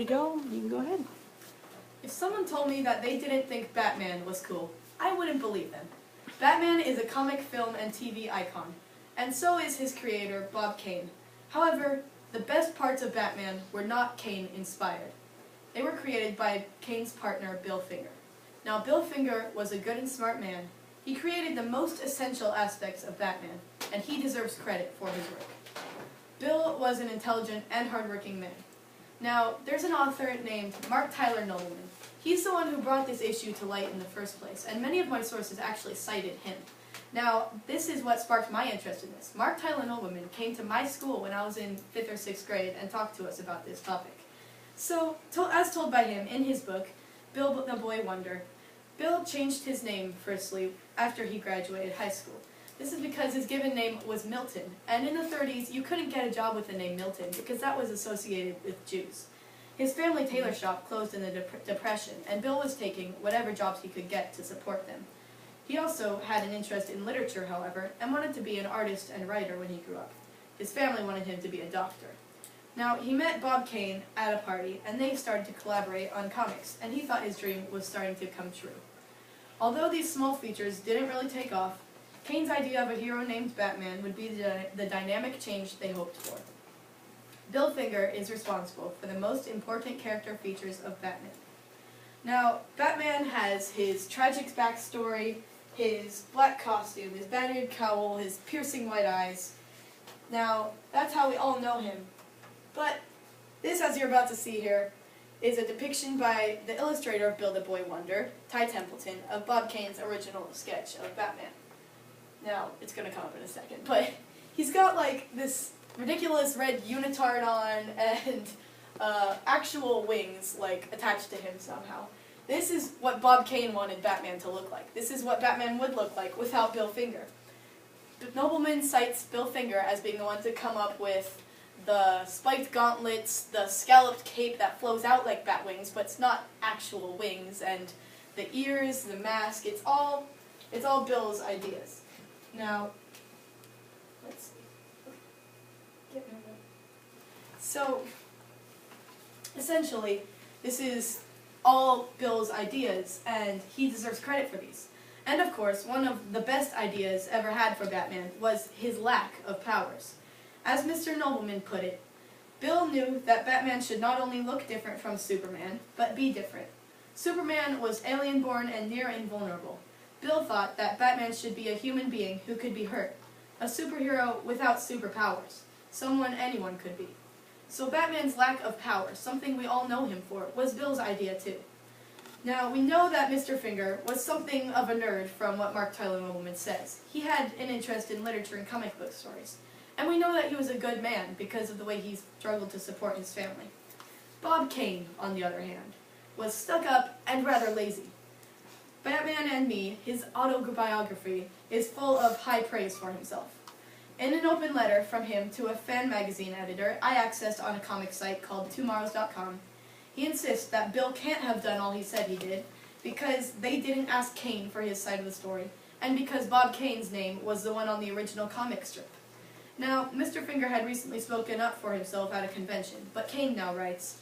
You can go ahead. If someone told me that they didn't think Batman was cool, I wouldn't believe them. Batman is a comic, film, and TV icon, and so is his creator, Bob Kane. However, the best parts of Batman were not Kane-inspired. They were created by Kane's partner, Bill Finger. Now, Bill Finger was a good and smart man. He created the most essential aspects of Batman, and he deserves credit for his work. Bill was an intelligent and hardworking man. Now, there's an author named Mark Tyler Nobleman. He's the one who brought this issue to light in the first place, and many of my sources actually cited him. Now, this is what sparked my interest in this. Mark Tyler Nobleman came to my school when I was in 5th or 6th grade and talked to us about this topic. So, as told by him in his book, Bill the Boy Wonder, Bill changed his name, firstly, after he graduated high school. This is because his given name was Milton, and in the 30s you couldn't get a job with the name Milton because that was associated with Jews. His family tailor shop closed in the Depression, and Bill was taking whatever jobs he could get to support them. He also had an interest in literature, however, and wanted to be an artist and writer when he grew up. His family wanted him to be a doctor. Now, he met Bob Kane at a party, and they started to collaborate on comics, and he thought his dream was starting to come true. Although these small features didn't really take off, Kane's idea of a hero named Batman would be the dynamic change they hoped for. Bill Finger is responsible for the most important character features of Batman. Now, Batman has his tragic backstory, his black costume, his battered cowl, his piercing white eyes. Now, that's how we all know him. But this, as you're about to see here, is a depiction by the illustrator of Bill the Boy Wonder, Ty Templeton, of Bob Kane's original sketch of Batman. Now, it's going to come up in a second, but he's got like this ridiculous red unitard on and actual wings like attached to him somehow. This is what Bob Kane wanted Batman to look like. This is what Batman would look like without Bill Finger. But Nobleman cites Bill Finger as being the one to come up with the spiked gauntlets, the scalloped cape that flows out like bat wings, but it's not actual wings, and the ears, the mask, it's all Bill's ideas. Now, let's see. So, essentially, this is all Bill's ideas, and he deserves credit for these. And of course, one of the best ideas ever had for Batman was his lack of powers. As Mr. Nobleman put it, Bill knew that Batman should not only look different from Superman, but be different. Superman was alien-born and near invulnerable. Bill thought that Batman should be a human being who could be hurt, a superhero without superpowers, someone anyone could be. So Batman's lack of power, something we all know him for, was Bill's idea too. Now, we know that Mr. Finger was something of a nerd from what Mark Tyler Nobleman says. He had an interest in literature and comic book stories. And we know that he was a good man because of the way he struggled to support his family. Bob Kane, on the other hand, was stuck up and rather lazy. Batman and Me, his autobiography, is full of high praise for himself. In an open letter from him to a fan magazine editor I accessed on a comic site called tomorrows.com, he insists that Bill can't have done all he said he did because they didn't ask Kane for his side of the story, and because Bob Kane's name was the one on the original comic strip. Now, Mr. Finger had recently spoken up for himself at a convention, but Kane now writes,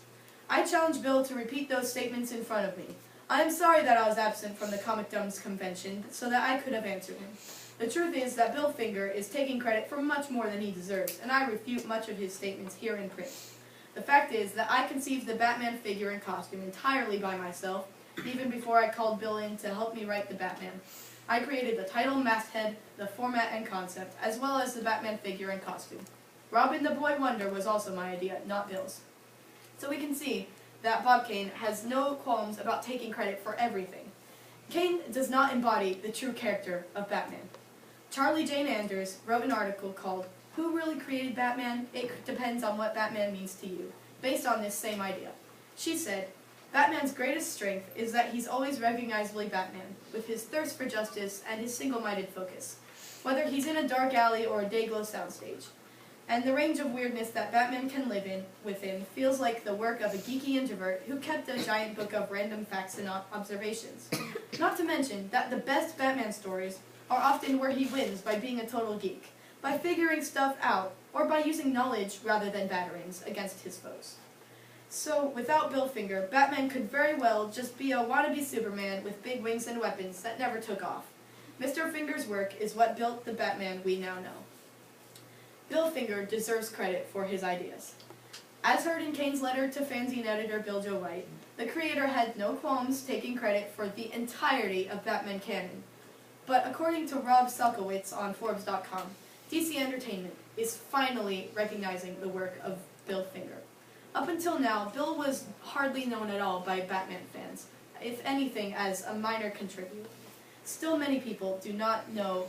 "I challenge Bill to repeat those statements in front of me. I am sorry that I was absent from the Comic Dumbs convention so that I could have answered him. The truth is that Bill Finger is taking credit for much more than he deserves, and I refute much of his statements here in print. The fact is that I conceived the Batman figure and costume entirely by myself, even before I called Bill in to help me write the Batman. I created the title, masthead, the format and concept, as well as the Batman figure and costume. Robin the Boy Wonder was also my idea, not Bill's." So we can see that Bob Kane has no qualms about taking credit for everything. Kane does not embody the true character of Batman. Charlie Jane Anders wrote an article called "Who Really Created Batman? It Depends on What Batman Means to You," based on this same idea. She said, "Batman's greatest strength is that he's always recognizably Batman, with his thirst for justice and his single-minded focus, whether he's in a dark alley or a Dayglow soundstage. And the range of weirdness that Batman can live within feels like the work of a geeky introvert who kept a giant book of random facts and observations. Not to mention that the best Batman stories are often where he wins by being a total geek, by figuring stuff out, or by using knowledge rather than batterings against his foes. So, without Bill Finger, Batman could very well just be a wannabe Superman with big wings and weapons that never took off. Mr. Finger's work is what built the Batman we now know. Bill Finger deserves credit for his ideas. As heard in Kane's letter to fanzine editor Bill Joe White, the creator had no qualms taking credit for the entirety of Batman canon. But according to Rob Selkowitz on Forbes.com, DC Entertainment is finally recognizing the work of Bill Finger. Up until now, Bill was hardly known at all by Batman fans, if anything as a minor contributor. Still, many people do not know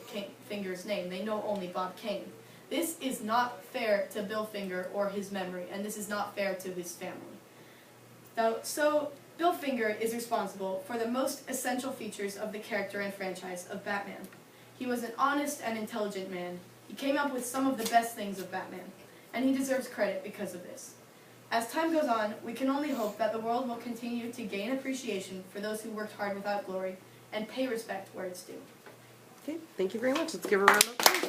Finger's name. They know only Bob Kane. This is not fair to Bill Finger or his memory, and this is not fair to his family. So, Bill Finger is responsible for the most essential features of the character and franchise of Batman. He was an honest and intelligent man. He came up with some of the best things of Batman, and he deserves credit because of this. As time goes on, we can only hope that the world will continue to gain appreciation for those who worked hard without glory and pay respect where it's due. Okay, thank you very much. Let's give her a round of applause.